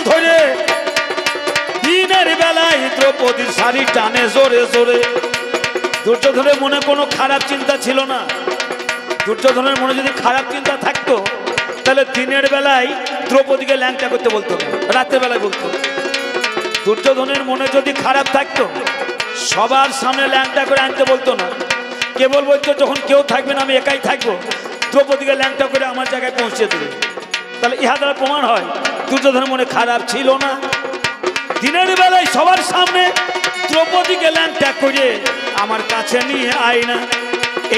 ধরে দিনের বেলায় দ্রৌপদীর শাড়ি টানে জোরে জোরে। দুর্যোধনের মনে কোনো খারাপ চিন্তা ছিল না। দুর্যোধনের মনে যদি খারাপ চিন্তা থাকতো তাহলে দিনের বেলায় দ্রৌপদীকে ল্যাংটা করতে বলতো না, রাতের বেলায় বলতো। দুর্যোধনের মনে যদি খারাপ থাকতো সবার সামনে ল্যাংটা করে আনতে বলতো না, কেবল বলতো যখন কেউ থাকবে না আমি একাই থাকবো, দ্রৌপদীকে ল্যাংটা করে আমার জায়গায় পৌঁছে দেবে। তাহলে ইহা দ্বারা প্রমাণ হয় দুর্যোধনের মনে খারাপ ছিল না। দিনের বেলায় সবার সামনে দ্রৌপদীকে ল্যাংটা করে আমার কাছে নিয়ে আয় না,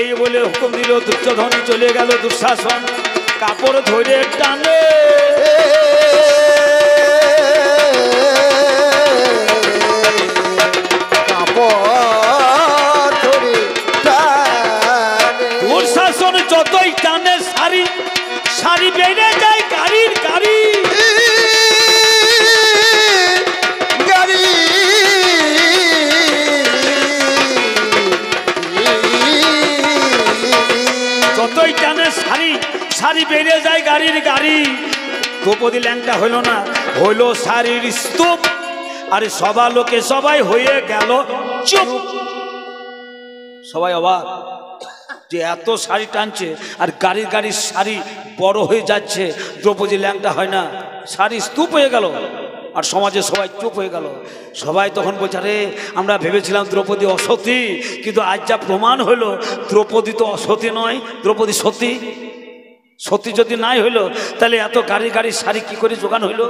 এই বলে হুকুম দিল। দুর্যোধন চলে গেল। দুঃশাসন কাপড় ধরে টানে, দুঃশাসন যতই টানে শাড়ি শাড়ি বেড়ে যায় গাড়ির গাড়ি। যতই টানে শাড়ি শাড়ি বেড়ে যায় গাড়ির গাড়ি। দ্রৌপদী ল্যাংটা হইল না, হইল শাড়ির স্তূপ। আরে সবা লোকে সবাই হয়ে গেল চুপ। সবাই অবাক যে এত শাড়ি টানছে আর গাড়ির গাড়ির শাড়ি বড় হয়ে যাচ্ছে, দ্রৌপদী ল্যাংটা হয় না, শাড়ি স্তূপ হয়ে গেল। আর সমাজে সবাই চুপ হয়ে গেল। সবাই তখন বলছে আরে আমরা ভেবেছিলাম দ্রৌপদী অসতী, কিন্তু আজ যা প্রমাণ হলো দ্রৌপদী তো অসতী নয়, দ্রৌপদী সতী। সতী যদি নাই হইলো তাহলে এত গাড়ি গাড়ি শাড়ি কি করে জোগান হইলো?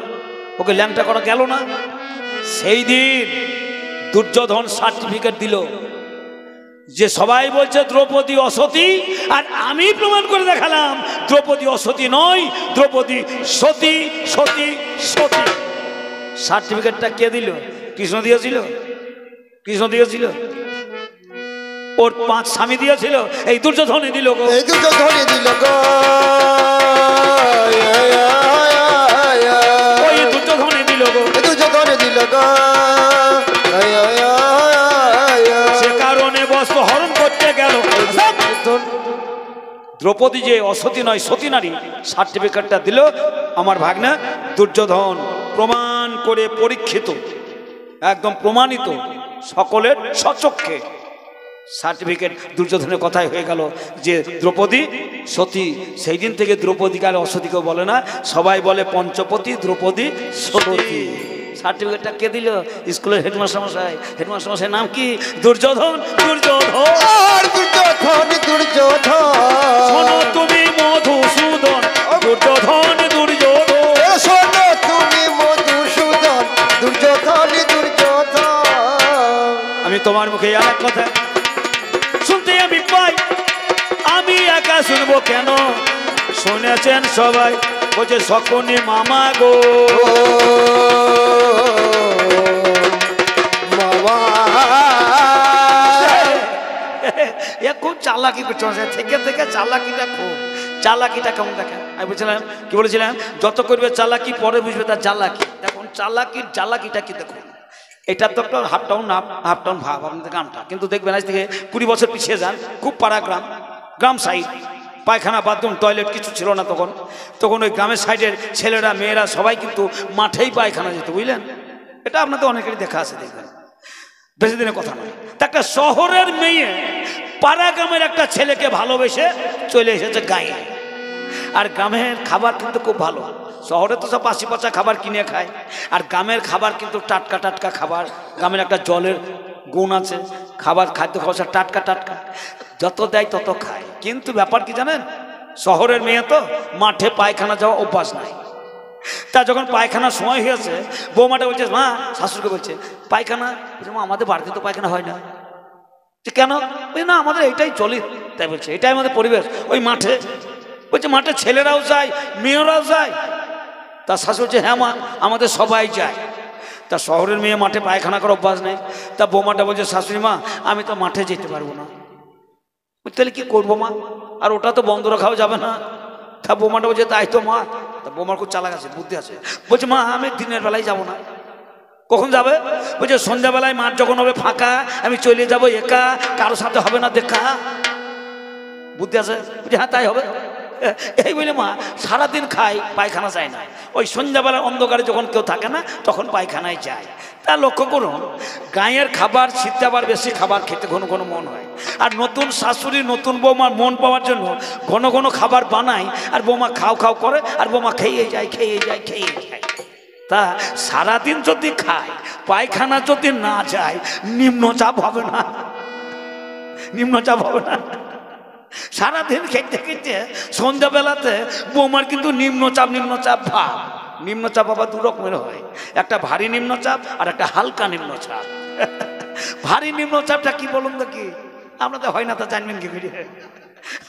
ওকে ল্যাংটা করা গেল না। সেই দিন দুর্যোধন সার্টিফিকেট দিল যে সবাই বলছে দ্রৌপদী অসতী, আর আমি প্রমাণ করে দেখালাম দ্রৌপদী অসতী নয়, দ্রৌপদী সতী সতী সতী। সার্টিফিকেটটা কে দিল? কৃষ্ণ দিয়েছিল। কৃষ্ণ দিয়েছিল, ওর 5 স্বামী দিয়েছিল, এই দুর্যোধনই দিল গো, এই দুর্যোধনই দিল গো, ওই দুর্যোধনই দিল গো, দুর্যোধনই দিল গো। সে কারণে বস্ত্র হরণ করতে গেল। দ্রৌপদী যে অসতী নয় সতী নারী, সার্টিফিকেটটা দিল আমার ভাগ্না দুর্যোধন। প্রমাণ করে পরীক্ষিত, একদম প্রমাণিত, সকলের সচক্ষে সার্টিফিকেট দুর্যোধনের কথাই হয়ে গেল যে দ্রৌপদী সতী। সেই দিন থেকে দ্রৌপদীকে আর অসতীকেও বলে না, সবাই বলে পঞ্চপতি দ্রৌপদী সতী। সার্টিফিকেটটা কে দিল? স্কুলের হেডমাস্টার মশাই। হেডমাস্টার মশাই নাম কি? দুর্যোধন। দুর্যোধন দুর্যোধন দুর্যোধন, শোনো তুমি মধুসূদন। দুর্যোধন দুর্যোধন, শোনো তুমি মধুসূদন। দুর্যোধন দুর্যোধন। আমি তোমার মুখে আর কথা শুনতে আমি পাই, আমি একা শুনবো কেন? শুনেছেন সবাই, বলছে সকনে মামা গো মামা। এ খুব চালাকি করছে, থেকে থেকে চালাকিটা খুব, চালাকিটা কেমন দেখেন। আমি বলছিলাম কি বলেছিলাম, যত করবে চালাকি পরে বুঝবে তার চালাকি। দেখুন চালাকির চালাকিটা কি দেখুন। এটা তো একটা হাফ টাউন ভাব আপনাদের গ্রামটা, কিন্তু দেখবেন আজ থেকে 20 বছর পিছিয়ে যান, খুব পাড়া গ্রাম, গ্রাম সাইড, পায়খানা বাথরুম টয়লেট কিছু ছিল না তখন। তখন ওই গ্রামের সাইডের ছেলেরা মেয়েরা সবাই কিন্তু মাঠেই পায়খানা যেত, বুঝলেন? এটা আপনাদের অনেকেরই দেখা আছে, দেখবেন, বেশি দিনের কথা নয়। তা একটা শহরের মেয়ে পাড়া গ্রামের একটা ছেলেকে ভালোবেসে চলে এসেছে গায়ে। আর গ্রামের খাবার কিন্তু খুব ভালো। শহরে তো সব বাসি পচা খাবার কিনে খায়, আর গ্রামের খাবার কিন্তু টাটকা টাটকা খাবার। গ্রামের একটা জলের গুণ আছে, খাবার খাদ্য খাওয়া টাটকা টাটকা, যত দেয় তত খায়। কিন্তু ব্যাপার কি জানেন, শহরের মেয়ে তো মাঠে পায়খানা যাওয়া অভ্যাস নাই। তা যখন পায়খানার সময় হয়েছে, বৌমাটা বলছে, মা শাশুড়িকে বলছে পায়খানা, বলছে মা আমাদের বাড়িতে তো পায়খানা হয় না। কেন? না আমাদের এইটাই চলে, তাই বলছে এটাই আমাদের পরিবেশ। ওই মাঠে বলছে, মাঠে ছেলেরাও যায় মেয়েরাও যায়। তার শাশুড়ি বলছে, হ্যাঁ মা আমাদের সবাই যায়। তা শহরের মেয়ে মাঠে পায়খানা করার অভ্যাস নেই। তা বৌমাটা বলছে, শাশুড়ি মা আমি তো মাঠে যেতে পারবো না। তাহলে কি করবো মা? আর ওটা তো বন্ধ রাখাও যাবে না। তা বৌমাটা বলছে, তাই তো মা। তা বৌমার খুব চালাক আছে, বুদ্ধি আছে, বলছে মা আমি দিনের বেলায় যাবো না। কখন যাবে? বলছে সন্ধ্যাবেলায় মাঠ যখন হবে ফাঁকা আমি চলে যাবো একা, কারোর সাথে হবে না দেখা। বুদ্ধি আছে, বলছে হ্যাঁ তাই হবে। এই বলে মা সারাদিন খাই, পায়খানা যায় না। ওই সন্ধ্যাবেলার অন্ধকারে যখন কেউ থাকে না তখন পায়খানায় যায়। তা লক্ষ্য করুন, গাঁয়ের খাবার শীতে আবার বেশি খাবার খেতে ঘন ঘন মন হয়। আর নতুন শাশুড়ি নতুন বৌমার মন পাওয়ার জন্য ঘন ঘন খাবার বানায়, আর বৌমা খাও খাও করে, আর বৌমা খেয়ে যায় খেয়ে যায় খেয়ে যায়। তা সারাদিন যদি খায়, পায়খানা যদি না যায়, নিম্নচাপ হবে না? নিম্নচাপ হবে না? সারাদিন খেতে খেতে সন্ধ্যাবেলাতে বৌমার কিন্তু নিম্নচাপ ভাব। নিম্নচাপ আবার দু রকমের হয়, একটা ভারী নিম্নচাপ আর একটা হালকা নিম্নচাপ। ভারী নিম্নচাপটা কি বলুন তো, কি আপনাদের হয় না তা জানবেন কি করে?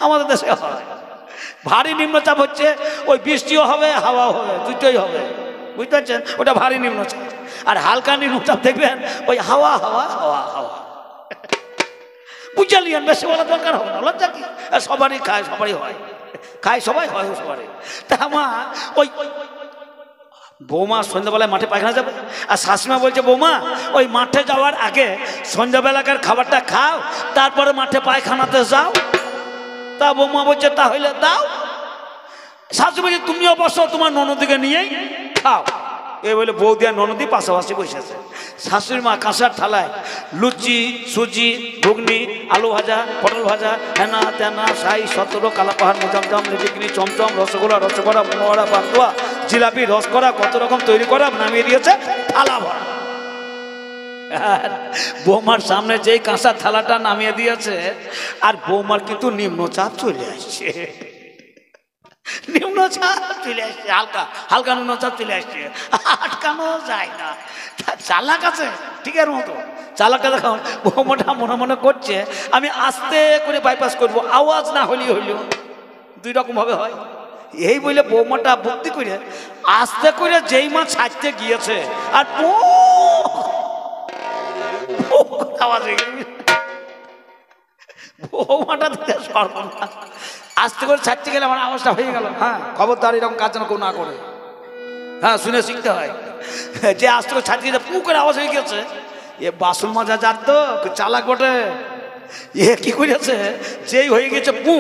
আমাদের দেশে হয়। ভারী নিম্নচাপ হচ্ছে ওই বৃষ্টিও হবে হাওয়াও হবে, দুটোই হবে, বুঝতে পারছেন? ওটা ভারী নিম্নচাপ। আর হালকা নিম্নচাপ দেখবেন ওই হাওয়া হাওয়া হাওয়া হাওয়া। বুঝালিয়ান, বেশি বলার দরকার হবে না, লজ্জা কি? সবারই খায়, সবারই হয়, খায় সবাই, হয় সবারই। তা আমার ওই বৌমা সন্ধ্যাবেলায় মাঠে পায়খানা যাবে, আর শাশুড়িমা বলছে বৌমা ওই মাঠে যাওয়ার আগে সন্ধ্যাবেলাকার খাবারটা খাও, তারপরে মাঠে পায়খানাতে যাও। তা বৌমা বলছে তাহলে দাও। শাশুড়ি বলছে তুমিও বসো, তোমার ননদিকে নিয়েই খাও। এই বলে বৌদি আর ননদি পাশাপাশি বসেছে। শাশুড়ি মা কাঁসার থালায় লুচি, সুজি, ঘুগনি, আলু ভাজা, পটল ভাজা, হেনা তেনা, সাই, সতেরো, কালাপাহাড়, মোজামজাম, লেডিকিনি, চমচম, রসগোল্লা, রসগোল্লা, মনোহরা, পান্তুয়া, জিলাপি, রসকরা, কত রকম তৈরি করা নামিয়ে দিয়েছে থালা ভরা। বৌমার সামনে যেই কাঁসার থালাটা নামিয়ে দিয়েছে, আর বৌমার কিন্তু নিম্নচাপ চলে আসছে। নিম্নচাপ চলে আসছে, হালকা হালকা নিম্নচাপ চলে আসছে, আটকানো যায় না। চালাক আছে ঠিকের মতো, চালাকটা দেখো বৌমাটা মনে মনে করছে আমি আস্তে করে বাইপাস করব, আওয়াজ না হলেই হইল। দুই রকম ভাবে হয়। এই বলে বৌমাটা বুদ্ধি করে আস্তে করে যেই মা ছাড়তে গিয়েছে, আর আওয়াজ হয়ে গেল। বৌমাটা দিতে সর্বনাশ, আস্তে করে ছাড়তে গেলে আমার আওয়াজটা হয়ে গেল। হ্যাঁ, খবরদার এরকম কাজ যেন কেউ না করে। হ্যাঁ, শুনে শিখতে হয়। যে আস্তে করে ছাড়তে গেছে পু করে আওয়াজ হয়ে গেছে, এ বাসন মাজা যাত তো চালাক বটে। এ কি করেছে, যেই হয়ে গেছে পু,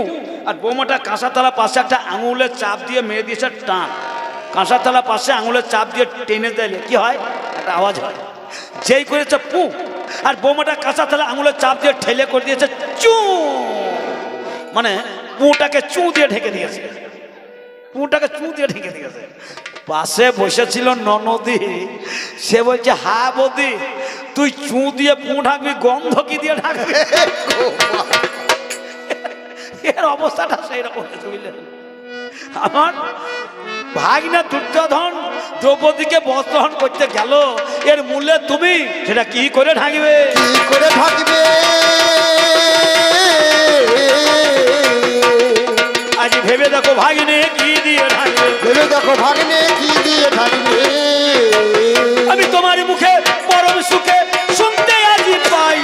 আর বৌমাটা কাঁসার থালা পাশে একটা আঙুলের চাপ দিয়ে মেরে দিয়েছে টান। কাঁসার থালা পাশে আঙুলের চাপ দিয়ে টেনে দিলে কি হয়, একটা আওয়াজ হয়। যেই করেছে পু, আর বৌমাটা কাঁসার থালা আঙুলের চাপ দিয়ে ঠেলে করে দিয়েছে চু, মানে পুটাকে চু দিয়ে ঢেকে দিয়েছে, পুটাকে চু দিয়ে ঢেকে দিয়েছে। পাশে বসেছিল ননদি, সে বলছে হ্যাঁ বৌদি তুই চু দিয়ে পু ঢাকবি, গন্ধ কি দিয়ে ঢাকবি? এর অবস্থাটা সেই রকম বুঝলেন। আমার ভাগনা দুর্যোধন দ্রৌপদীকে বস্ত্রহরণ করতে গেল, এর মূল্যে তুমি সেটা কি করে ঢাকবে? কি করে ঢাকবে? আজ ভেবে দেখো ভাগিনে কি দিয়ে ঢাকবে, ভেবে দেখো ভাগনে কি দিয়ে ঢাকবে। আমি তোমার মুখে পরম সুখে শুনতে আজি পাই,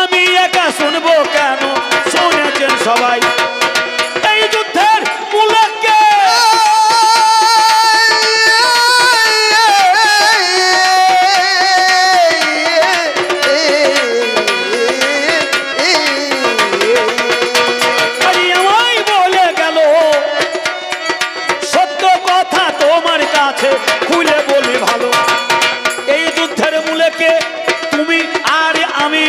আমি একা শুনবো কেন, শুনেছেন সবাই। এই যুদ্ধের মূলে কে? খুলে বলি ভালো, এই যুদ্ধের মূলে কে? তুমি আর আমি,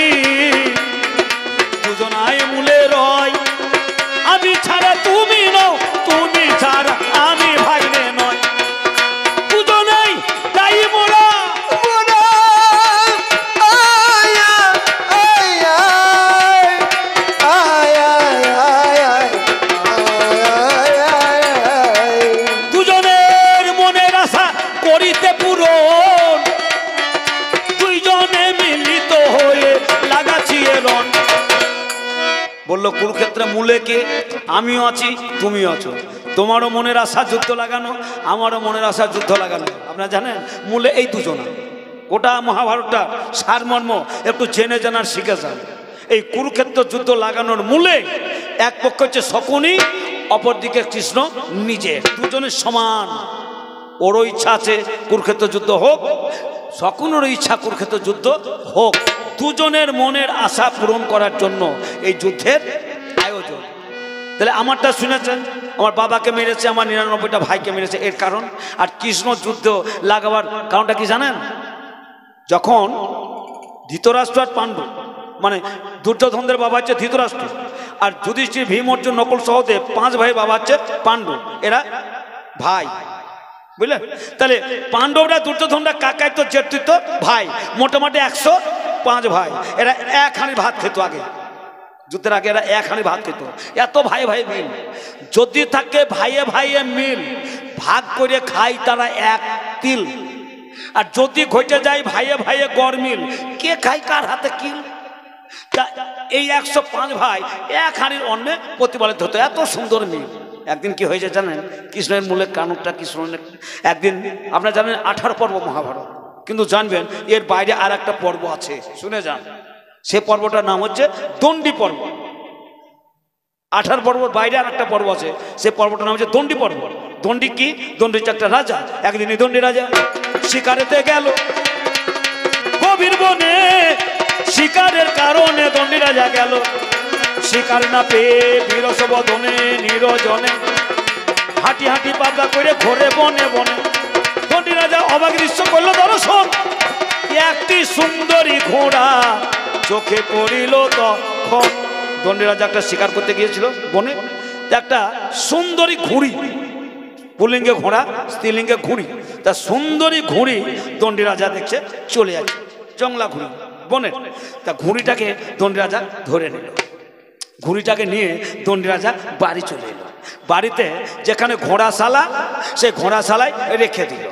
দুজনাই মূলে রয়। আমি ছাড়া তুমি নও, তুমি ছাড়া আমি ভাইরে নয়, দুজনেই তাই মোরা। দুজনের মনের আশা করিতে পূরণ, দুইজনে মিলিত হয়ে লাগাচ্ছি রণ। বললো কুরুক্ষেত্রে মূলে কে? আমিও আছি, তুমিও আছো। তোমারও মনের আশা যুদ্ধ লাগানো, আমারও মনের আশা যুদ্ধ লাগানো। আপনারা জানেন মূলে এই দুজনা। গোটা মহাভারতটা সারমর্ম একটু জেনে জানার শিখে যান। এই কুরুক্ষেত্র যুদ্ধ লাগানোর মূলে এক পক্ষ হচ্ছে শকুনি, অপরদিকে কৃষ্ণ নিজে, দুজনের সমান। ওরও ইচ্ছা আছে কুরুক্ষেত্র যুদ্ধ হোক, শকুনেরও ইচ্ছা কুরুক্ষেত্র যুদ্ধ হোক। দুজনের মনের আশা পূরণ করার জন্য এই যুদ্ধের আয়োজন। তাহলে আমারটা শুনেছেন, আমার বাবাকে মেরেছে, আমার 99টা ভাইকে মেরেছে, এর কারণ। আর কৃষ্ণ যুদ্ধ লাগাবার কারণটা কি জানেন? যখন ধৃতরাষ্ট্র আর পাণ্ডু, মানে দুর্যোধনদের বাবা হচ্ছে ধৃতরাষ্ট্র, আর যুধিষ্ঠির, ভীম, অর্জুন, নকুল, সহদেব 5 ভাই বাবা হচ্ছে পাণ্ডু, এরা ভাই, বুঝলেন? তাহলে পাণ্ডবরা দুর্যোধনরা কাকাই তো জেঠি তো ভাই, মোটামুটি 105 ভাই, এরা এক হাঁড়ি ভাত খেত আগে, যুদ্ধের আগে এরা এক হাঁড়ি ভাত খেত। এত ভাই ভাই মিল, যদি থাকে ভাইয়ে ভাইয়ে মিল, ভাগ করে খাই তারা এক তিল। আর যদি ঘটে যায় ভাইয়ে ভাইয়ে গরমিল, কে খায় কার হাতে কিল। তা এই 105 ভাই এক হাঁড়ির অন্নে প্রতিপালিত হতো, এত সুন্দর মিল। একদিন কি হয়েছে জানেন? কৃষ্ণের মূলের কানুকটা কৃষ্ণের, একদিন আপনারা জানেন 18 পর্ব মহাভারত, কিন্তু জানবেন এর বাইরে আর একটা পর্ব আছে, শুনে যান। সে পর্বটার নাম হচ্ছে দণ্ডী পর্ব। 18 পর্বর বাইরে আর একটা পর্ব আছে, সে পর্বটার নাম হচ্ছে দণ্ডী পর্ব। দণ্ডী কি? দণ্ডী হচ্ছে একটা রাজা। একদিনই দণ্ডী রাজা শিকারেতে গেল গভীর বনে, শিকারের কারণে দণ্ডী রাজা গেল, শিকার না পেয়ে বিরস বদনে নিরজনে হাঁটি হাঁটি পাবলা করে ঘোরে বনে বনে। দণ্ডী রাজা অবাক দৃশ্য করলো দর্শন, একটি সুন্দরী ঘোড়া চোখে পড়িল তখন। দণ্ডী রাজা একটা শিকার করতে গিয়েছিল বনে, একটা সুন্দরী ঘুড়ি, পুল্লিঙ্গে ঘোড়া, স্ত্রীলিঙ্গে ঘুড়ি, তা সুন্দরী ঘুড়ি দণ্ডী রাজা দেখছে চলে যাচ্ছে, জংলা ঘুড়ি বনে। তা ঘুড়িটাকে দণ্ডী রাজা ধরে নিল, ঘুড়িটাকে নিয়ে দণ্ডী রাজা বাড়ি চলে এলো। বাড়িতে যেখানে ঘোড়াশালা, সেই ঘোড়াশালায় রেখে দিল।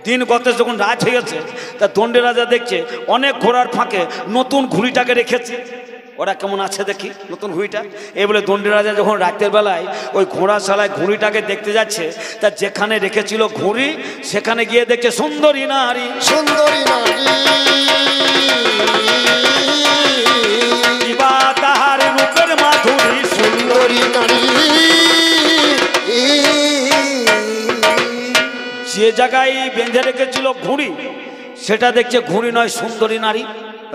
দিন গত যখন রাত হয়ে গেছে, তা দণ্ডী রাজা দেখছে অনেক ঘোড়ার ফাঁকে নতুন ঘুড়িটাকে রেখেছে, ওরা কেমন আছে দেখি নতুন ঘুড়িটা। এই বলে দণ্ডী রাজা যখন রাতের বেলায় ওই ঘোড়াশালায় ঘুড়িটাকে দেখতে যাচ্ছে, তা যেখানে রেখেছিল ঘুড়ি সেখানে গিয়ে দেখছে সুন্দরী নারী, সুন্দরী নারী, কিবা তাহার রূপের মাধুরী, সুন্দরী নারী। যে জায়গায় বেঁধে রেখেছিল ঘুড়ি সেটা দেখছে ঘুড়ি নয়, সুন্দরী নারী।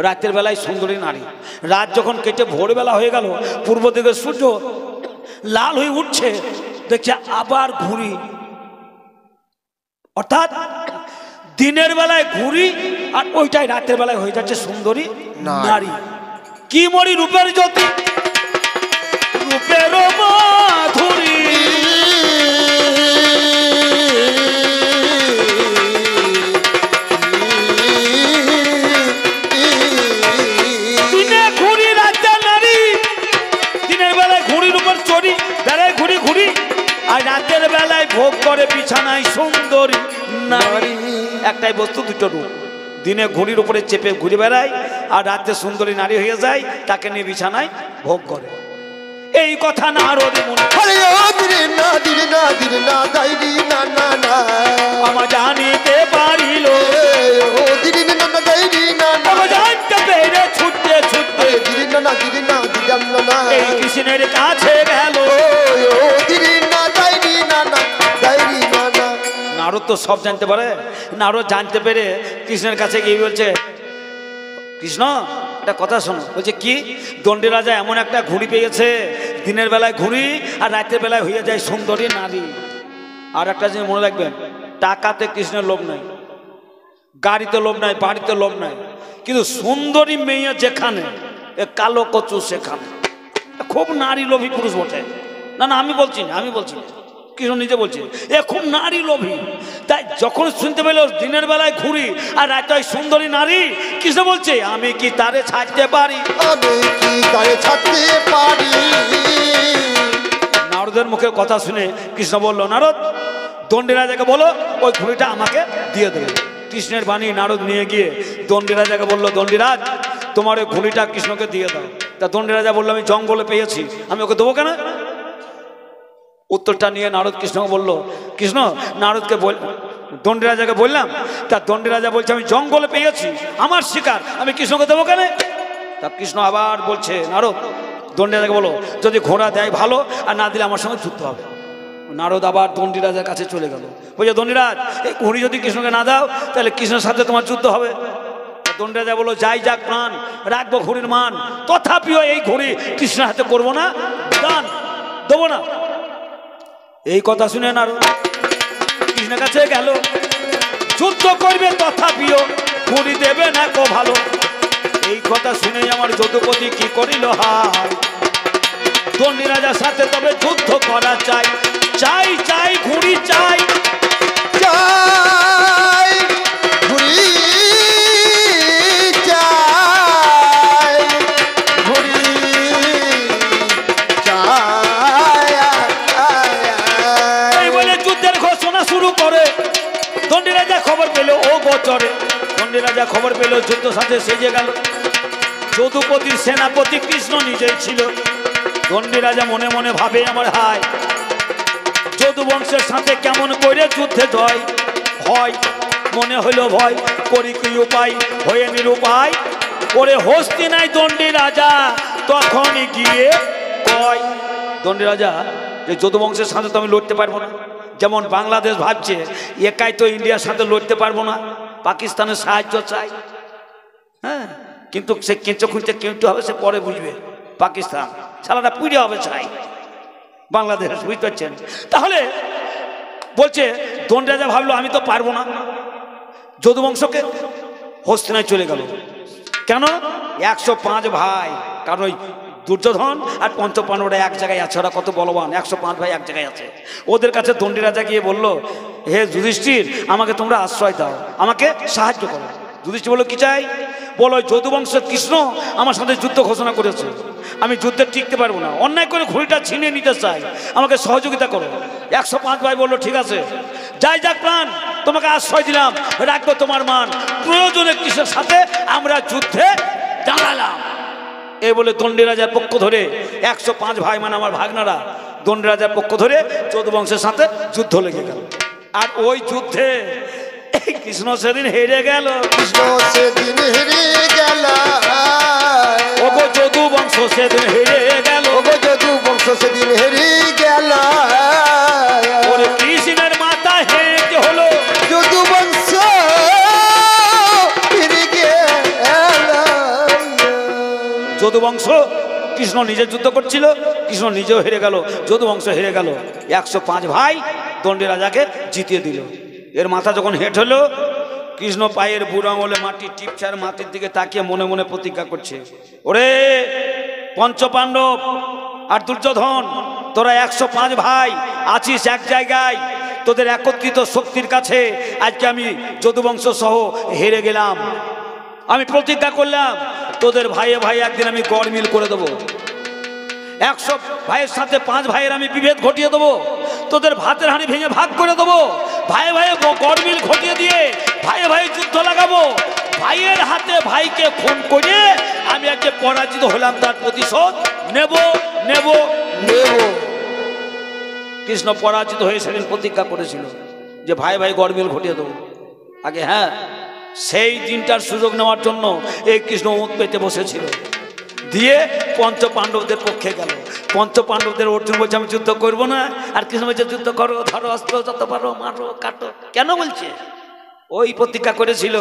রাতের বেলায় সুন্দরী নারী। রাত যখন কেটে ভোরবেলা হয়ে গেল, পূর্ব দিকে সূর্য লাল হয়ে উঠছে, দেখছে আবার ঘুড়ি, অর্থাৎ দিনের বেলায় ঘুড়ি আর ওইটাই রাতের বেলায় হয়ে যাচ্ছে সুন্দরী নারী। কি মরি রূপের জ্যোতি, রূপের মাধুরী, দিনে ঘুড়ি রাতে নারী, দিনের বেলায় ঘুড়ির উপর চড়ি বেলায় ঘুড়ি ঘুড়ি, আর রাতের বেলায় ভোগ করে বিছানায় সুন্দরী নারী। একটাই বস্তু দুটো রূপ, দিনে ঘুড়ির উপরে চেপে ঘুরে বেড়ায়, আর রাতে সুন্দরী নারী হয়ে যায়, তাকে নিয়ে বিছানায় ভোগ করে। এই কথা নারদ মুনি আমার জানিতে পারিল, আমার জানতে পেরে ছুটতে ছুটতে এই কৃষ্ণের কাছে গেল। নারদ তো সব জানতে পারে, নারদ জানতে পেরে কৃষ্ণের কাছে গিয়ে বলছে, কৃষ্ণ একটা কথা শোনো। বলছে কি? দণ্ডী রাজা এমন একটা ঘুড়ি পেয়েছে, দিনের বেলায় ঘুড়ি আর রাতের বেলায় হয়ে যায় সুন্দরী নারী। আর একটা জিনিস মনে রাখবেন, টাকাতে কৃষ্ণের লোভ নাই, গাড়িতে লোভ নাই, বাড়িতে লোভ নাই, কিন্তু সুন্দরী মেয়ে যেখানে, এ কালো কচু সেখানে। খুব নারী লোভী পুরুষ বটে। না না আমি বলছি না, আমি বলছি না, কৃষ্ণ নিজে বলছে এ খুব নারী লোভী। তাই যখন শুনতে পেল দিনের বেলায় ঘুরি আর রাতে সুন্দরী নারী, কৃষ্ণ বলছে আমি কি তারে ছাড়তে পারি, আমি কি তারে ছাড়তে পারি। নারদের মুখের কথা শুনে কৃষ্ণ বলল, নারদ দণ্ডী রাজাকে বলো ওই ঘুড়িটা আমাকে দিয়ে দেবে। কৃষ্ণের বাণী নারদ নিয়ে গিয়ে দণ্ডী রাজাকে বললো, দণ্ডীরাজ তোমার ওই ঘুড়িটা কৃষ্ণকে দিয়ে দাও। তা দণ্ডী রাজা বললো, আমি জঙ্গলে পেয়েছি, আমি ওকে দেবো কেন? উত্তরটা নিয়ে নারদ কৃষ্ণকে বললো, কৃষ্ণ নারদকে দণ্ডী রাজাকে বললাম, তা দণ্ডী রাজা বলছে আমি জঙ্গলে পেয়েছি, আমার শিকার, আমি কৃষ্ণকে দেবো কেন? তা কৃষ্ণ আবার বলছে, নারদ দণ্ডী রাজাকে বলো যদি ঘোড়া দেয় ভালো, আর না দিলে আমার সঙ্গে যুদ্ধ হবে। নারদ আবার দণ্ডী রাজার কাছে চলে গেল, বলছে দণ্ডীরাজ এই ঘুড়ি যদি কৃষ্ণকে না দাও তাহলে কৃষ্ণের সাথে তোমার যুদ্ধ হবে। দণ্ডী রাজা বললো, যাই যাক প্রাণ, রাখবো ঘুড়ির মান, তথাপিও এই ঘুড়ি কৃষ্ণের হাতে করবো না, দান দেবো না। এই কথা শুনে না কৃষ্ণের কাছে গেল, যুদ্ধ করবে তথাপিও ঘুরি দেবে না কো ভালো। এই কথা শুনে আমার যদুপতি কি করিল হায়, দণ্ডী রাজার সাথে তবে যুদ্ধ করা চাই, চাই চাই ঘুরি চাই, চাই ঘুরি চাই, ঘুরি চাই। এই বলে যুদ্ধের ঘোষণা শুরু করে। দণ্ডী রাজা খবর পেল ও গোচরে, দণ্ডী রাজা খবর পেল যুদ্ধ সাথে সেজে গেল। যদুপতির সেনাপতি কৃষ্ণ নিজেই ছিল। দণ্ডী রাজা মনে মনে ভাবে আমার হায়, যদুবংশের সাথে কেমন করে যুদ্ধে জয় হয়। মনে হইল ভয়, করি কি উপায়, হয়ে নিরুপায় করে হস্তি নাই দণ্ডী রাজা তখনই গিয়ে কয়। দণ্ডী রাজা যে যদুবংশের সাথে তো আমি লড়তে পারবো না, যেমন বাংলাদেশ ভাবছে একাই তো ইন্ডিয়ার সাথে লড়তে পারবো না, পাকিস্তানের সাহায্য চাই। হ্যাঁ, কিন্তু সে কেঁচো খুঁজতে কেঁচো হবে, সে পরে বুঝবে পাকিস্তান সালাটা পুড়ে হবে চাই বাংলাদেশ, বুঝতে পারছেন। তাহলে বলছে দণ্ডী রাজা ভাবলো আমি তো পারবো না, যদুবংশকে হস্তিনায় চলে গেল। কেন? 105 ভাই, কারণ ওই দুর্যোধন আর পঞ্চপাণ্ডবরা এক জায়গায় আছে, ওরা কত বলবান, 105 ভাই এক জায়গায় আছে। ওদের কাছে দণ্ডী রাজা গিয়ে বলল, হে যুধিষ্ঠির, আমাকে তোমরা আশ্রয় দাও, আমাকে সাহায্য করো। যুধিষ্ঠির বললো কি চাই? বলো যদুবংশের কৃষ্ণ আমার সাথে যুদ্ধ ঘোষণা করেছে, আমি যুদ্ধে টিকতে পারবো না, অন্যায় করে ঘুড়িটা ছিনিয়ে নিতে চাই, আমাকে সহযোগিতা করো। 105 ভাই বললো ঠিক আছে, যাই যাক প্রাণ, তোমাকে আশ্রয় দিলাম, রাখবো তোমার মান, প্রয়োজনে কৃষ্ণের সাথে আমরা যুদ্ধে দাঁড়ালাম। এই বলে দণ্ডী রাজার পক্ষ ধরে 105 ভাই মানে আমার ভাগনারা দণ্ডী রাজার পক্ষ ধরে যদুবংশের সাথে যুদ্ধ লেগে গেল। আর ওই যুদ্ধে কৃষ্ণ সেদিন হেরে গেল, কৃষ্ণ সেদিন হেরে গেল, ওগো যদুবংশ সেদিন হেরে গেল, ওগো যদুবংশ সেদিন হেরে গেল। ওরে কৃষ্ণের মাথা হেঁটে হলো, যদুবংশ হেরে গেল। যদুবংশ, কৃষ্ণ নিজে যুদ্ধ করছিল, কৃষ্ণ নিজেও হেরে গেল, যদুবংশ হেরে গেল। 105 ভাই দণ্ডী রাজাকে জিতিয়ে দিল। এর মাথা যখন হেঁট হলো, কৃষ্ণ পায়ের বুড়ো আঙুলে মাটি টিপছে আর মাটির দিকে তাকিয়ে মনে মনে প্রতিজ্ঞা করছে, ওরে পঞ্চপাণ্ডব আর দুর্যোধন, তোরা 105 ভাই আছিস এক জায়গায়, তোদের একত্রিত শক্তির কাছে আজকে আমি যদুবংশ সহ হেরে গেলাম। আমি প্রতিজ্ঞা করলাম তোদের ভাইয়ে ভাই একদিন আমি গড়মিল করে দেবো, 100 ভাইয়ের সাথে 5 ভাইয়ের আমি বিভেদ ঘটিয়ে দেবো, তোদের ভাতের হাঁড়ি ভেঙে ভাগ করে দেবো, ভাইয়ে ভাইয়ে গড়মিল ঘটিয়ে দিয়ে ভাইয়ে ভাই যুদ্ধ লাগাবো, ভাইয়ের হাতে ভাইকে খুন করে আমি আজকে পরাজিত হলাম, তার প্রতিশোধ নেব নেব নেব। কৃষ্ণ পরাজিত হয়ে সেদিন প্রতিজ্ঞা করেছিল যে ভাই ভাই গড়মিল ঘটিয়ে দেবো আগে। হ্যাঁ, সেই দিনটার সুযোগ নেওয়ার জন্য এই কৃষ্ণ উঁত পেতে বসেছিল, দিয়ে পঞ্চপাণ্ডবদের পক্ষে গেল। পঞ্চপাণ্ডবদের অর্জুন বলছে আমি যুদ্ধ করবো না, আর কৃষ্ণ বলছে যুদ্ধ করো, ধরো অস্ত্র যত পারো মারো কাটো। কেন বলছে? ওই প্রতিজ্ঞা করেছিল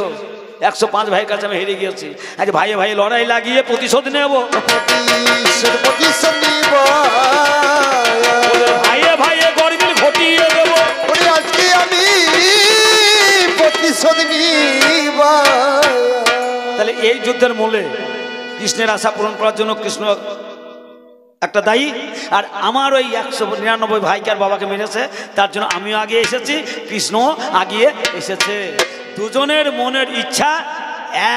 105 ভাইয়ের কাছে আমি হেরে গিয়েছি, আজ ভাইয়ে ভাইয়ে লড়াই লাগিয়ে প্রতিশোধ নেব, প্রতিশোধ নিব, ভাইয়ে ভাইয়ে গড়মিল ঘটিয়ে দেবো, আজকে আমি প্রতিশোধ নিব। তাহলে এই যুদ্ধের মূলে কৃষ্ণের আশা পূরণ করার জন্য কৃষ্ণ একটা দায়ী, আর আমার ওই 199 ভাইকে আর বাবাকে মেরেছে তার জন্য আমিও আগে এসেছি, কৃষ্ণ আগিয়ে এসেছে। দুজনের মনের ইচ্ছা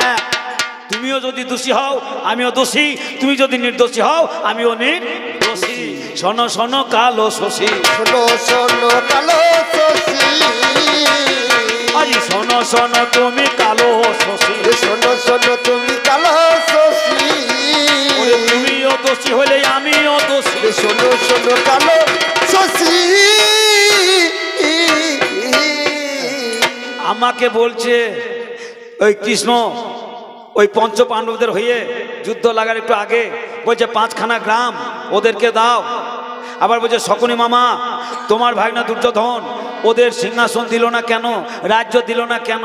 এক, তুমিও যদি দোষী হও আমিও দোষী, তুমি যদি নির্দোষী হও আমিও নির্দোষী। শোনো শোনো কালো শশী, শোনো শোনো কালো শশী, আজি শোনো শোনো তুমি কালো শশী, শোনো শোনো তুমি কালো শশী, তুমিও দোষী হলে আমিও দোষী, শোনো শোনো কালো শশী। আমাকে বলছে ওই কৃষ্ণ ওই পঞ্চপাণ্ডবদের হয়ে যুদ্ধ লাগার একটু আগে বলছে 5খানা গ্রাম ওদেরকে দাও, আবার বলছে শকুনি মামা তোমার ভাগনা দুর্যোধন ওদের সিংহাসন দিল না কেন, রাজ্য দিল না কেন,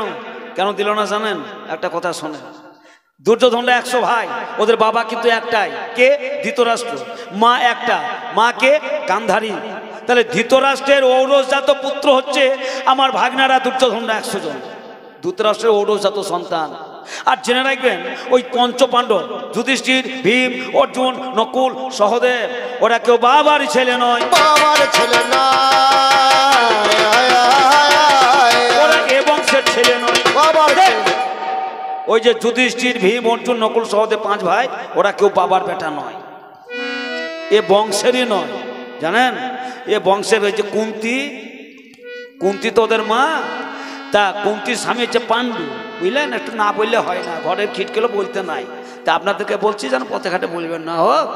কেন দিল না জানেন? একটা কথা শোনেন, দুর্যোধনরা 100 ভাই, ওদের বাবা কিন্তু একটাই, কে? ধৃতরাষ্ট্র, মা একটা, মাকে গান্ধারী। তাহলে ধৃতরাষ্ট্রের ঔরসজাত পুত্র হচ্ছে আমার ভাগনারা দুর্যোধনরা 100 জন, ধৃতরাষ্ট্রের ঔরসজাত সন্তান। আর জেনে রাখবেন ওই পঞ্চপাণ্ডব যুধিষ্ঠির, ভীম, অর্জুন, নকুল, সহদেব ওরা কেউ বাবারই ছেলে নয়, বাবার ছেলে না, ওরা এ বংশের ছেলে নয়। বাবার ছেলে। ওই যে যুধিষ্ঠির, ভীম, অর্জুন, নকুল, সহদেব 5 ভাই ওরা কেউ বাবার বেটা নয়, এ বংশেরই নয়। জানেন এ বংশের হয়েছে কুন্তি, কুন্তি তো ওদের মা। তা কুন্তির স্বামী হচ্ছে পাণ্ডু, বুঝলেন? একটু না বললে হয় না, ঘরের খিটকেলো বলতে নাই। তা আপনাদেরকে বলছি যেন পথে ঘাটে বলবেন না হোক।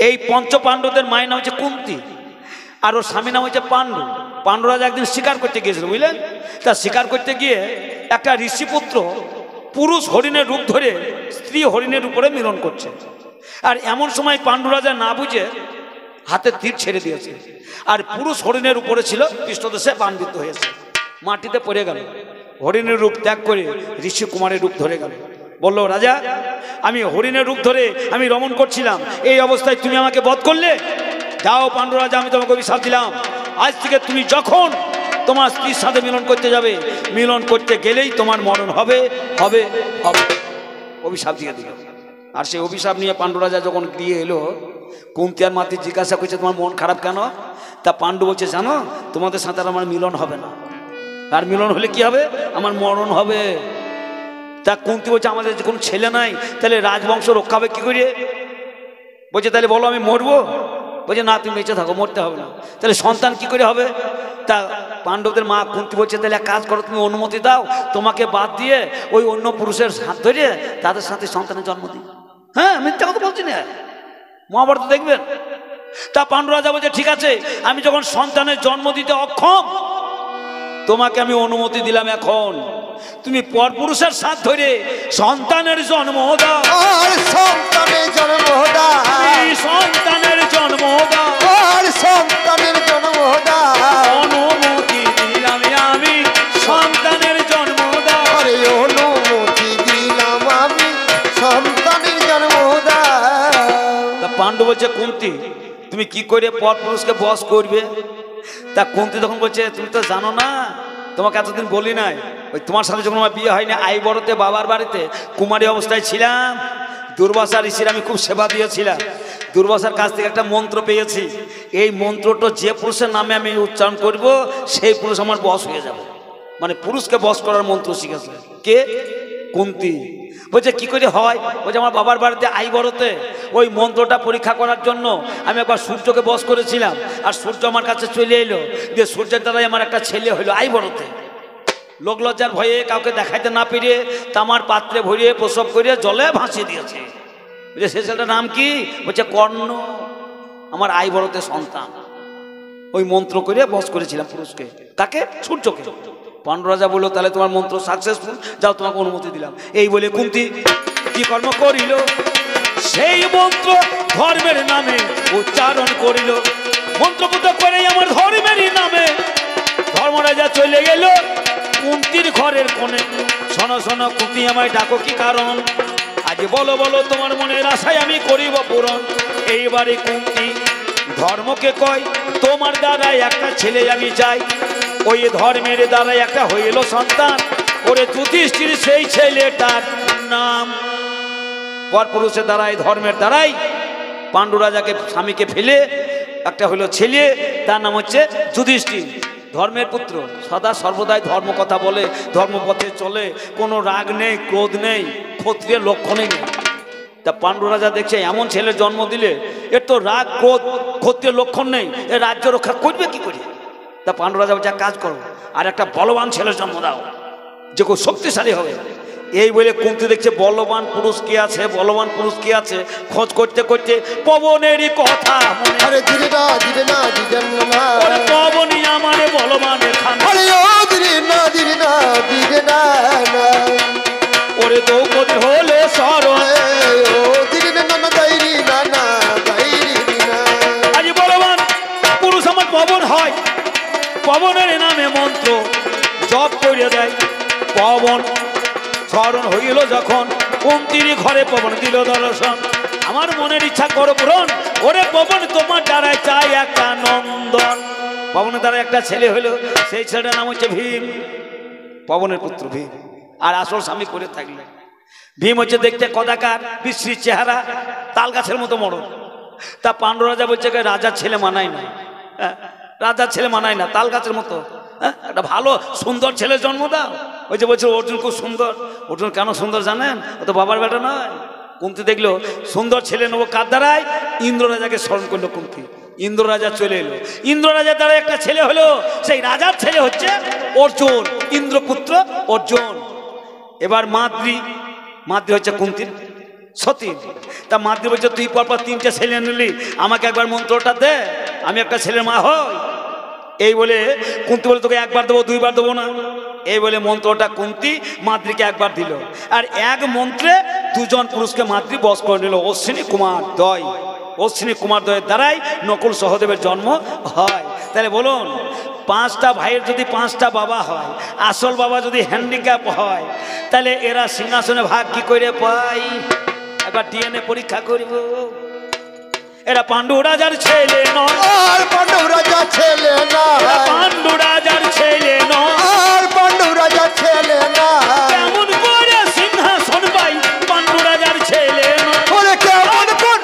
এই পঞ্চপাণ্ডবদের মায়ের নাম হচ্ছে কুন্তি, আর ওর স্বামীর নাম হচ্ছে পাণ্ডু। পাণ্ডুরাজ একদিন শিকার করতে গিয়েছিল, বুঝলেন? তা শিকার করতে গিয়ে একটা ঋষিপুত্র পুরুষ হরিণের রূপ ধরে স্ত্রী হরিণের উপরে মিলন করছে। আর এমন সময় পাণ্ডু রাজা না বুঝে হাতে তীর ছেড়ে দিয়েছে, আর পুরুষ হরিণের উপরে ছিল, পৃষ্ঠদেশে বানবিদ্ধ হয়েছে, মাটিতে পড়ে গেল। হরিণের রূপ ত্যাগ করে ঋষি কুমারের রূপ ধরে গেল। বলল, রাজা আমি হরিণের রূপ ধরে আমি রমণ করছিলাম, এই অবস্থায় তুমি আমাকে বধ করলে। যাও পাণ্ডু রাজা, আমি তোমাকে অভিশাপ দিলাম, আজ থেকে তুমি যখন তোমার স্ত্রীর সাথে মিলন করতে যাবে, মিলন করতে গেলেই তোমার মরণ হবে হবে হবে। অভিশাপ দিয়ে দিল। আর সেই অভিশাপ নিয়ে পাণ্ডু রাজা যখন গিয়ে এলো, কুন্তি আর মাতি জিজ্ঞাসা করছে, তোমার মন খারাপ কেন? তা পাণ্ডু বলছে, জানো তোমাদের সাথে আর আমার মিলন হবে না, আর মিলন হলে কি হবে? আমার মরণ হবে। তা কুন্তি বলছে, আমাদের যে কোনো ছেলে নাই, তাহলে রাজবংশ রক্ষা হবে কি করে? বলছে, তাহলে বলো আমি মরবো? বলছে, না তুমি বেঁচে থাকো, মরতে হবে না। তাহলে সন্তান কি করে হবে? তা পাণ্ডবদের মা কুন্তি বলছে, তাহলে এক কাজ করো, তুমি অনুমতি দাও, তোমাকে বাদ দিয়ে ওই অন্য পুরুষের হাত ধরে তাদের সাথে সন্তানের জন্ম দিই। হ্যাঁ, মিথ্যা কথা বলছি না, মহাভারত দেখবেন। তা পাণ্ডু রাজা বলছে, ঠিক আছে, আমি যখন সন্তানের জন্ম দিতে অক্ষম, তোমাকে আমি অনুমতি দিলাম, এখন তুমি পরপুরুষের সাথ ধরে সন্তানের জন্ম দাও। আর সন্তানের জন্ম দাও, সন্তানের জন্ম দাও, আর সন্তানের জন্ম দাও। অনুমতি দিলাম আমি, সন্তানের জন্ম দাও। আরে অনুমতি দিলাম আমি, সন্তানের জন্ম দাও। তা পাণ্ডু বলছে, কুন্তি তুমি কি করে পরপুরুষকে বশ করবে? তা কুন্তি তখন বলছে, তুমি তো জানো না, তোমাকে এতদিন বলি নাই, ওই তোমার সাথে যখন আমার বিয়ে হয়নি, আইবরতে বাবার বাড়িতে কুমারী অবস্থায় ছিলাম, দুর্বাসা ঋষির আমি খুব সেবা দিয়েছিলাম, দুর্বাসার কাছ থেকে একটা মন্ত্র পেয়েছি, এই মন্ত্রটা যে পুরুষের নামে আমি উচ্চারণ করব, সেই পুরুষ আমার বশ হয়ে যাবে। মানে পুরুষকে বশ করার মন্ত্র শিখেছে কে? কুন্তি। বলছে, কি করে হয়? বলছে, আমার বাবার বাড়িতে আইবরতে ওই মন্ত্রটা পরীক্ষা করার জন্য আমি একবার সূর্যকে বশ করেছিলাম, আর সূর্য আমার কাছে চলে এলো, দিয়ে সূর্যের দ্বারাই আমার একটা ছেলে হইলো আইবরতে। লোক লজ্জার ভয়ে কাউকে দেখাইতে না পেরে তামার পাত্রে ভরিয়ে প্রসব করে জলে ভাসিয়ে দিয়েছে। বুঝলে সে ছেলেটার নাম কি? বলছে, কর্ণ, আমার আইবরতে সন্তান। ওই মন্ত্র করে বশ করেছিলাম পুরুষকে, তাকে সূর্যকে। পাণ্ডু রাজা বললো, তাহলে তোমার মন্ত্র সাকসেসফুল, যাও তোমাকে অনুমতি দিলাম। এই বলে কুন্তি কি কর্ম করিল? সেই মন্ত্র ধর্মের নামে উচ্চারণ করিল। মন্ত্রপুত করে আমার ধর্মের নামে ধর্মরাজা চলে গেল কুন্তির ঘরের কোণে। শোনো শোনো কুন্তি, আমায় ডাকো কি কারণ? আজ বলো বলো তোমার মনের আশায় আমি করিব পূরণ। এইবারে কুন্তি ধর্মকে কয়, তোমার দ্বারাই একটা ছেলে আমি চাই। ওই ধর্মের দ্বারাই একটা হইল সন্তান, ওরে যুধিষ্ঠির সেই ছেলেটার নাম। পরপুরুষের দ্বারাই, ধর্মের দ্বারাই পাণ্ডু রাজাকে স্বামীকে ফেলে একটা হইল ছেলে, তার নাম হচ্ছে যুধিষ্ঠির, ধর্মের পুত্র। সদা সর্বদাই ধর্ম কথা বলে, ধর্মপথে চলে, কোনো রাগ নেই, ক্রোধ নেই, ক্ষত্রিয়ের লক্ষণই নেই। তা পাণ্ডু রাজা দেখছে এমন ছেলের জন্ম দিলে এর তো রাগ ক্রোধ ক্ষত্রিয়ের লক্ষণ নেই, এর রাজ্য রক্ষা করবে কি করে? তা পাণ্ডু রাজা বলছে, কাজ করো, আর একটা বলবান ছেলের জন্ম দাও, যে খুব শক্তিশালী হবে। এই বলে কুন্তি দেখছে বলবান পুরুষ কি আছে, বলবান পুরুষ কি আছে, খোঁজ করতে করতে পবনেরই কথা মনে। আরে দিলে না, দিলে না, দিলে না, পবনই আমার বলবানের খান। আরে ও দিলে না, দিলে না, দিলে না, ওরে দ্রৌপদী হলে শরণ, ও দিলে না, না দাইরি না, না দাইরি না। আজ বলবান পুরুষ আমার পবন হয়, পবনের নামে মন্ত্র জপ করে দেয়। পবন স্মরণ হইল যখন কুন্তির ঘরে পবন দিল দর্শন। আমার মনের ইচ্ছা করো পূরণ, ওরে পবন তোমার দ্বারায় চাই একটা নন্দন। পবনের দ্বারা একটা ছেলে হলো, সেই ছেলেটার নাম হচ্ছে ভীম, পবনের পুত্র ভীম। আর আসল স্বামী করে থাকলে ভীম হচ্ছে দেখতে কদাকার, বিশ্রী চেহারা, তাল গাছের মতো মরণ। তা পাণ্ডু রাজা বলছে রাজার ছেলে মানায় না, রাজার ছেলে মানায় না, তাল গাছের মতো। একটা ভালো সুন্দর ছেলে জন্ম দাও। ওই যে বলছে অর্জুন খুব সুন্দর। অর্জুন কেন সুন্দর জানেন? ও তো বাবার বেটা নয়। কুন্তি দেখলো সুন্দর ছেলে নেবো কার দ্বারায়? ইন্দ্র রাজাকে স্মরণ করলো কুন্তি। ইন্দ্র রাজা চলে এলো, ইন্দ্র রাজার দ্বারা একটা ছেলে হলো, সেই রাজার ছেলে হচ্ছে অর্জুন, ইন্দ্রপুত্র অর্জুন। এবার মাদ্রি, মাদ্রি হচ্ছে কুন্তির সতী। তা মাদ্রি বলছে তুই পরপর 3টে ছেলে নিলি, আমাকে একবার মন্ত্রটা দে, আমি একটা ছেলের মা হই। এই বলে কুন্তি বলে তোকে একবার দেবো, 2বার দেবো না। এই বলে মন্ত্রটা কুন্তি মাদ্রিকে একবার দিল। আর এক মন্ত্রে 2জন পুরুষকে মাদ্রি বশ করে নিল, অশ্বিনী কুমার দ্বয়। অশ্বিনী কুমার দ্বয়ের দ্বারাই নকুল সহদেবের জন্ম হয়। তাহলে বলুন, 5টা ভাইয়ের যদি 5টা বাবা হয়, আসল বাবা যদি হ্যান্ডিক্যাপ হয়, তাহলে এরা সিংহাসনে ভাগ কি করে পায়? একবার ডিএনএ পরীক্ষা করব। এরা পাণ্ডু রাজার ছেলে নয়, আর পাণ্ডু রাজা ছেলে না, পাণ্ডু রাজার ছেলে নয়, আর পাণ্ডু রাজা ছেলে না, কেমন করে সিংহাসন পাই? পাণ্ডু রাজার ছেলে নয়। ওরে কেমন কোন?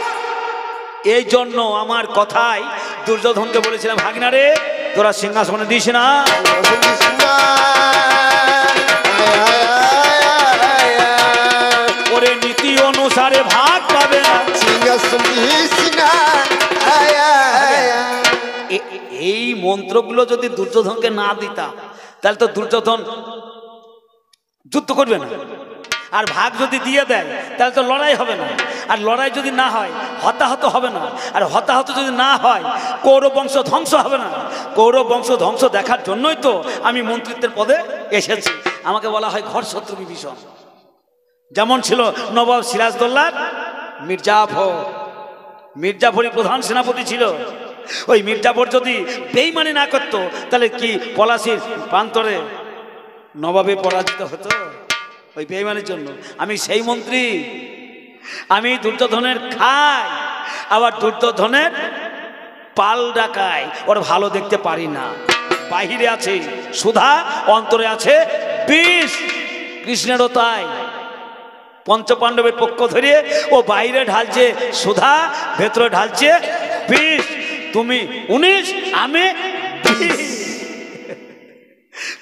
এই জন্য আমার কথায় দুর্যোধনকে বলেছিলাম, ভাগনা রে তোরা সিংহাসনে দিস না। ওরে নীতি অনুসারে ভাগ পাবে না। সিংহাসন দিস না। এই মন্ত্রগুলো যদি দুর্যোধনকে না দিতাম, তাহলে তো দুর্যোধন যুদ্ধ করবে না। আর ভাগ যদি দিয়ে দেয়, তাহলে তো লড়াই হবে না। আর লড়াই যদি না হয়, হতাহত হবে না। আর হতাহত যদি না হয়, কৌরব বংশ ধ্বংস হবে না। কৌরব বংশ ধ্বংস দেখার জন্যই তো আমি মন্ত্রিত্বের পদে এসেছি। আমাকে বলা হয় ঘর শত্রু বিভীষণ। যেমন ছিল নবাব সিরাজদৌল্লার মির্জাফর, মির্জাফরই প্রধান সেনাপতি ছিল। ওই মির্জাফর যদি বেইমানি না করতো, তাহলে কি পলাশির প্রান্তরে নবাবে পরাজিত হতো? ওই বেইমানির জন্য। আমি সেই মন্ত্রী, আমি দুর্যোধনের খাই, আবার দুর্যোধনের পাল ডাকাই। ওর ভালো দেখতে পারি না। বাহিরে আছে সুধা, অন্তরে আছে বিষ। কৃষ্ণেরও তাই। পঞ্চপাণ্ডবের পক্ষ ধরিয়ে ও বাইরে ঢালছে সুধা, ভেতরে ঢালছে বিষ। তুমি 19, আমি 20।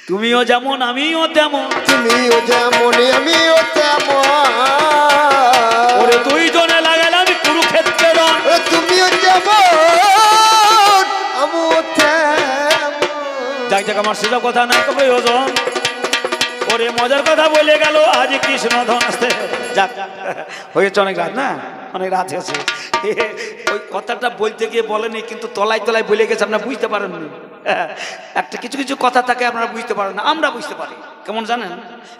তুমিও যেমন আমিও তেমন, তুমিও যেমন আমিও তেমন। ওরে 2 জনে লাগালাম কুরুক্ষেত্রের রণ। তুমিও যেমন আমিও তেমন। যাক যাক, আমার সেসব কথা নাই তো প্রয়োজন। ওরে মজার কথা বলে গেল আজ কৃষ্ণ ধন আসতে। যাক, হয়েছে অনেক রাত, না অনেক রাত হয়েছে। ওই কথাটা বলতে গিয়ে বলেনি, কিন্তু তলায় তলায় বলে গেছে, আপনারা বুঝতে পারেননি। একটা কিছু কিছু কথা থাকে আপনারা বুঝতে পারেন না, আমরা বুঝতে পারি। কেমন জানেন?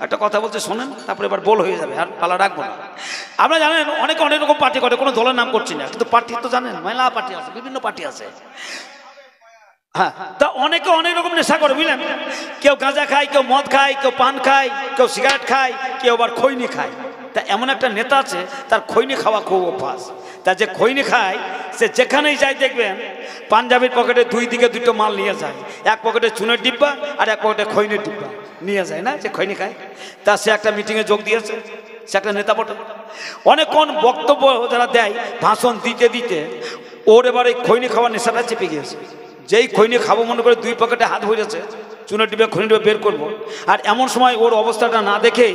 একটা কথা বলতে শোনেন, তারপরে এবার বল হয়ে যাবে, আর পালা রাখবো না। আমরা জানেন অনেকে অনেক রকম পার্টি করে, কোনো দলের নাম করছি না, কিন্তু পার্টি তো জানেন মেলা পার্টি আছে, বিভিন্ন পার্টি আছে। হ্যাঁ, তা অনেকে অনেক রকম নেশা করে, বুঝলেন? কেউ গাঁজা খায়, কেউ মদ খায়, কেউ পান খায়, কেউ সিগারেট খায়, কেউ আবার খৈনি খায়। তা এমন একটা নেতা আছে, তার খৈনি খাওয়া খুব অভ্যাস। তা যে খৈনি খায়, সে যেখানেই যায় দেখবেন পাঞ্জাবির পকেটে 2 দিকে 2টো মাল নিয়ে যায়। এক পকেটে চুনের ডিব্বা আর এক পকেটে খৈনির ডিব্বা নিয়ে যায়, না যে খৈনি খায়। তা সে একটা মিটিংয়ে যোগ দিয়েছে, সে একটা নেতা বটে। অনেকক্ষণ বক্তব্য যারা দেয়, ভাষণ দিতে দিতে ওর এবার এই খৈনি খাওয়ার নেশাটা চেপে গিয়েছে। যেই খৈনি খাবো মনে করে 2 পকেটে হাত ভরেছে, চুনের ডিব্বা খৈনি ডিব্বা বের করবো। আর এমন সময় ওর অবস্থাটা না দেখেই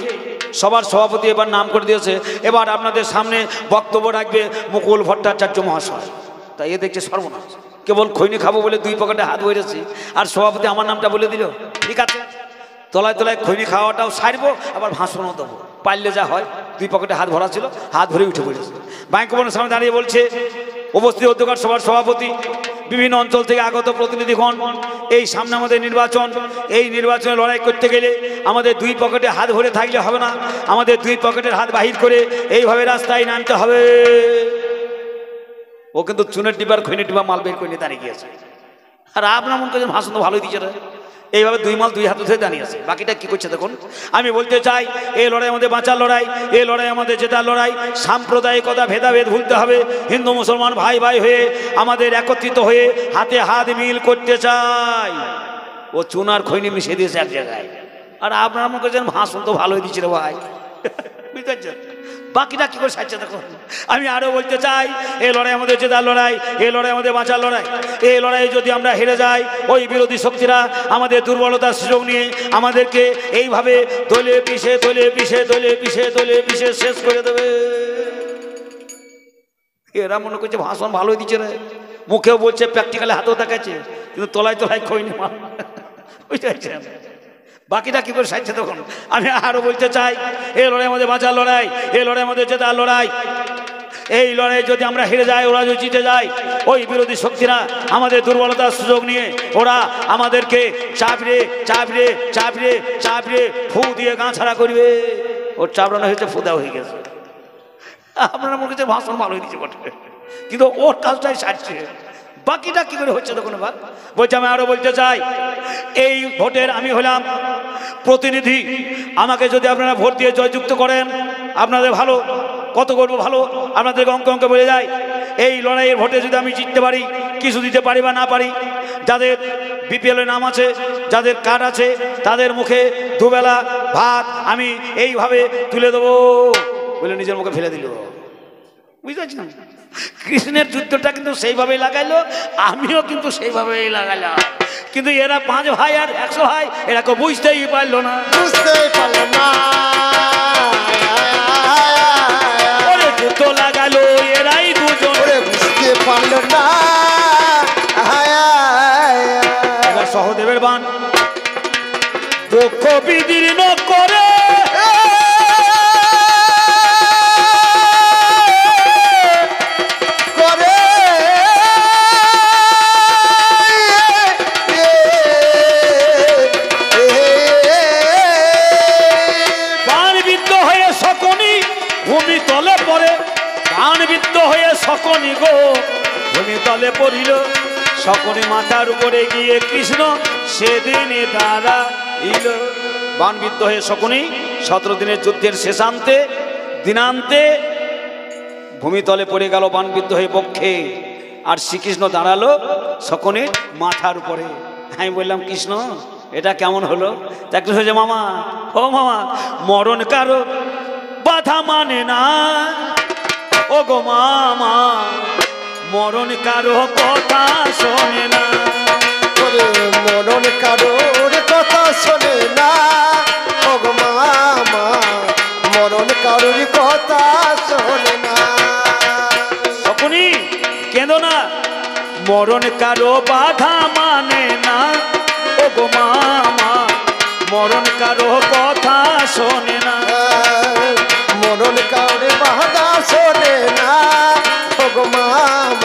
সবার সভাপতি এবার নাম করে দিয়েছে, এবার আপনাদের সামনে বক্তব্য রাখবে মুকুল ভট্টাচার্য মহাশয়। তাই এ দেখছে সর্বনাশ, কেবল খৈনি খাবো বলে 2 পকেটে হাত ভরেছি, আর সভাপতি আমার নামটা বলে দিল। ঠিক আছে, তলায় তলায় খৈনি খাওয়াটাও সারবো, আবার ভাষণও দেবো। পারলে যা হয়, 2 পকেটে হাত ভরা ছিল, হাত ভরে উঠে পড়েছে। ব্যাংক ভবনের সামনে দাঁড়িয়ে বলছে, উপস্থিত অধ্যক্ষ সভার সভাপতি, বিভিন্ন অঞ্চল থেকে আগত প্রতিনিধিগণ, এই সামনে আমাদের নির্বাচন। এই নির্বাচনে লড়াই করতে গেলে আমাদের 2 পকেটে হাত ভরে থাকলে হবে না, আমাদের 2 পকেটের হাত বাহির করে এইভাবে রাস্তায় নামতে হবে। ও কিন্তু চুনের ডিব্বার খৈনি ডিব্বা মাল বের করে নিয়ে দাঁড়িয়ে গিয়েছে। আর আপনার মন করছেন ভাষণ তো ভালোই দিচ্ছে রে, এইভাবে দুই মাল দুই হাত ধরে দাঁড়িয়ে আছে। বাকিটা কি করছে দেখুন। আমি বলতে চাই এই লড়াই আমাদের বাঁচার লড়াই, এই লড়াই আমাদের জেতার লড়াই। সাম্প্রদায়িকতা ভেদাভেদ ভুলতে হবে, হিন্দু মুসলমান ভাই ভাই হয়ে আমাদের একত্রিত হয়ে হাতে হাত মিল করতে চাই। ও চুনার খৈনি মিশিয়ে দিয়েছে এক জায়গায়, আর আপনার মনে করছেন ভাষণ তো ভালোই দিচ্ছিল ভাই, বুঝতে পারছেন? বাকিটা কি করে সাজছে দেখুন। আমি আরো বলতে চাই এই লড়াই আমাদের জেতার লড়াই, এই লড়াই আমাদের বাঁচার লড়াই। এই লড়াইয়ে যদি আমরা হেরে যাই, ওই বিরোধী শক্তিরা আমাদের দুর্বলতার সুযোগ নিয়ে আমাদেরকে এইভাবে দলে পিষে দলে পিষে দলে পিষে দলে পিষে শেষ করে দেবে। এরা মনে করছে ভাষণ ভালোই দিচ্ছে রে, মুখেও বলছে, প্র্যাকটিক্যালে হাতেও দেখাচ্ছে, কিন্তু তলায় তলায় খইনি মা, বুঝতে পারছেন? বাকিটা কি করে সাজছে তখন। আমি আরো বলতে চাই এই লড়াই আমাদের বাঁচার লড়াই, এই লড়াই আমাদের জেতার লড়াই। এই লড়াই যদি আমরা হেরে যাই, ওরা যদি জিতে যায়, ওই বিরোধী শক্তিরা আমাদের দুর্বলতার সুযোগ নিয়ে ওরা আমাদেরকে চাপড়ে চাপড়ে চাপড়ে চাপড়ে ফু দিয়ে গা ছাড়া করবে। ওর চাপড়ানো হয়েছে, ফু দেওয়া হয়ে গেছে। আপনারা মনে করছে ভাষণ ভালোই দিচ্ছে বটে, কিন্তু ওর কাজটাই সাজছে। বাকিটা কি করে হচ্ছে তখন এবার বলছে। আমি আরো বলতে চাই এই ভোটের আমি হলাম প্রতিনিধি, আমাকে যদি আপনারা ভোট দিয়ে জয়যুক্ত করেন আপনাদের ভালো, কত করবো ভালো, আপনাদেরকে অঙ্ক অঙ্ক বলে যায়। এই লড়াইয়ের ভোটে যদি আমি জিততে পারি, কিছু দিতে পারি বা না পারি, যাদের বিপিএল নাম আছে, যাদের কার্ড আছে, তাদের মুখে দুবেলা ভাত আমি এইভাবে তুলে দেবো বলে নিজের মুখে ফেলে দিল, বুঝতে পারছেন? কৃষ্ণের যুদ্ধটা কিন্তু সেইভাবেই লাগাইলো, আমিও কিন্তু সেইভাবেই লাগাইলাম, কিন্তু এরা 5 ভাই আর 100 ভাই এরা কেউ বুঝতেই পারলো না, বুঝতেই পারলো না। ওরে যুদ্ধ লাগালো এরাই দুজন, বুঝতে পারলো না। এরা সহদেবের বান দুঃখ বিদীর্ণ করে সকনি গো ভূমি তলে পড়িল, সকনি মাথার উপরে গিয়ে কৃষ্ণ সেদিনে দাঁড়াইল। বাণবিদ্ধ হয়ে সকনি 17 দিনের যুদ্ধের শেষান্তে দিনান্তে ভূমিতলে পড়ে গেল বাণবিদ্ধ হয়ে বক্ষে, আর শ্রীকৃষ্ণ দাঁড়ালো সকনির মাথার উপরে। আমি বললাম কৃষ্ণ এটা কেমন হলো? তা কৃষ্ণ হয়েছে মামা, ও মামা, মরণ কারো বাধা মানে না, ও গো মামা মরণ কারো কথা শোনে না, মরণ কারোর কথা শোনে না, ও গো মামা মরণ কারোর কথা শোনে না। তখনই কেঁদো না, মরণ কারো বাধা মানে না, ও গো মামা মরণ কারো কথা শোনে না, মরণ কারোর বাধা শোনে না, ও গো মামা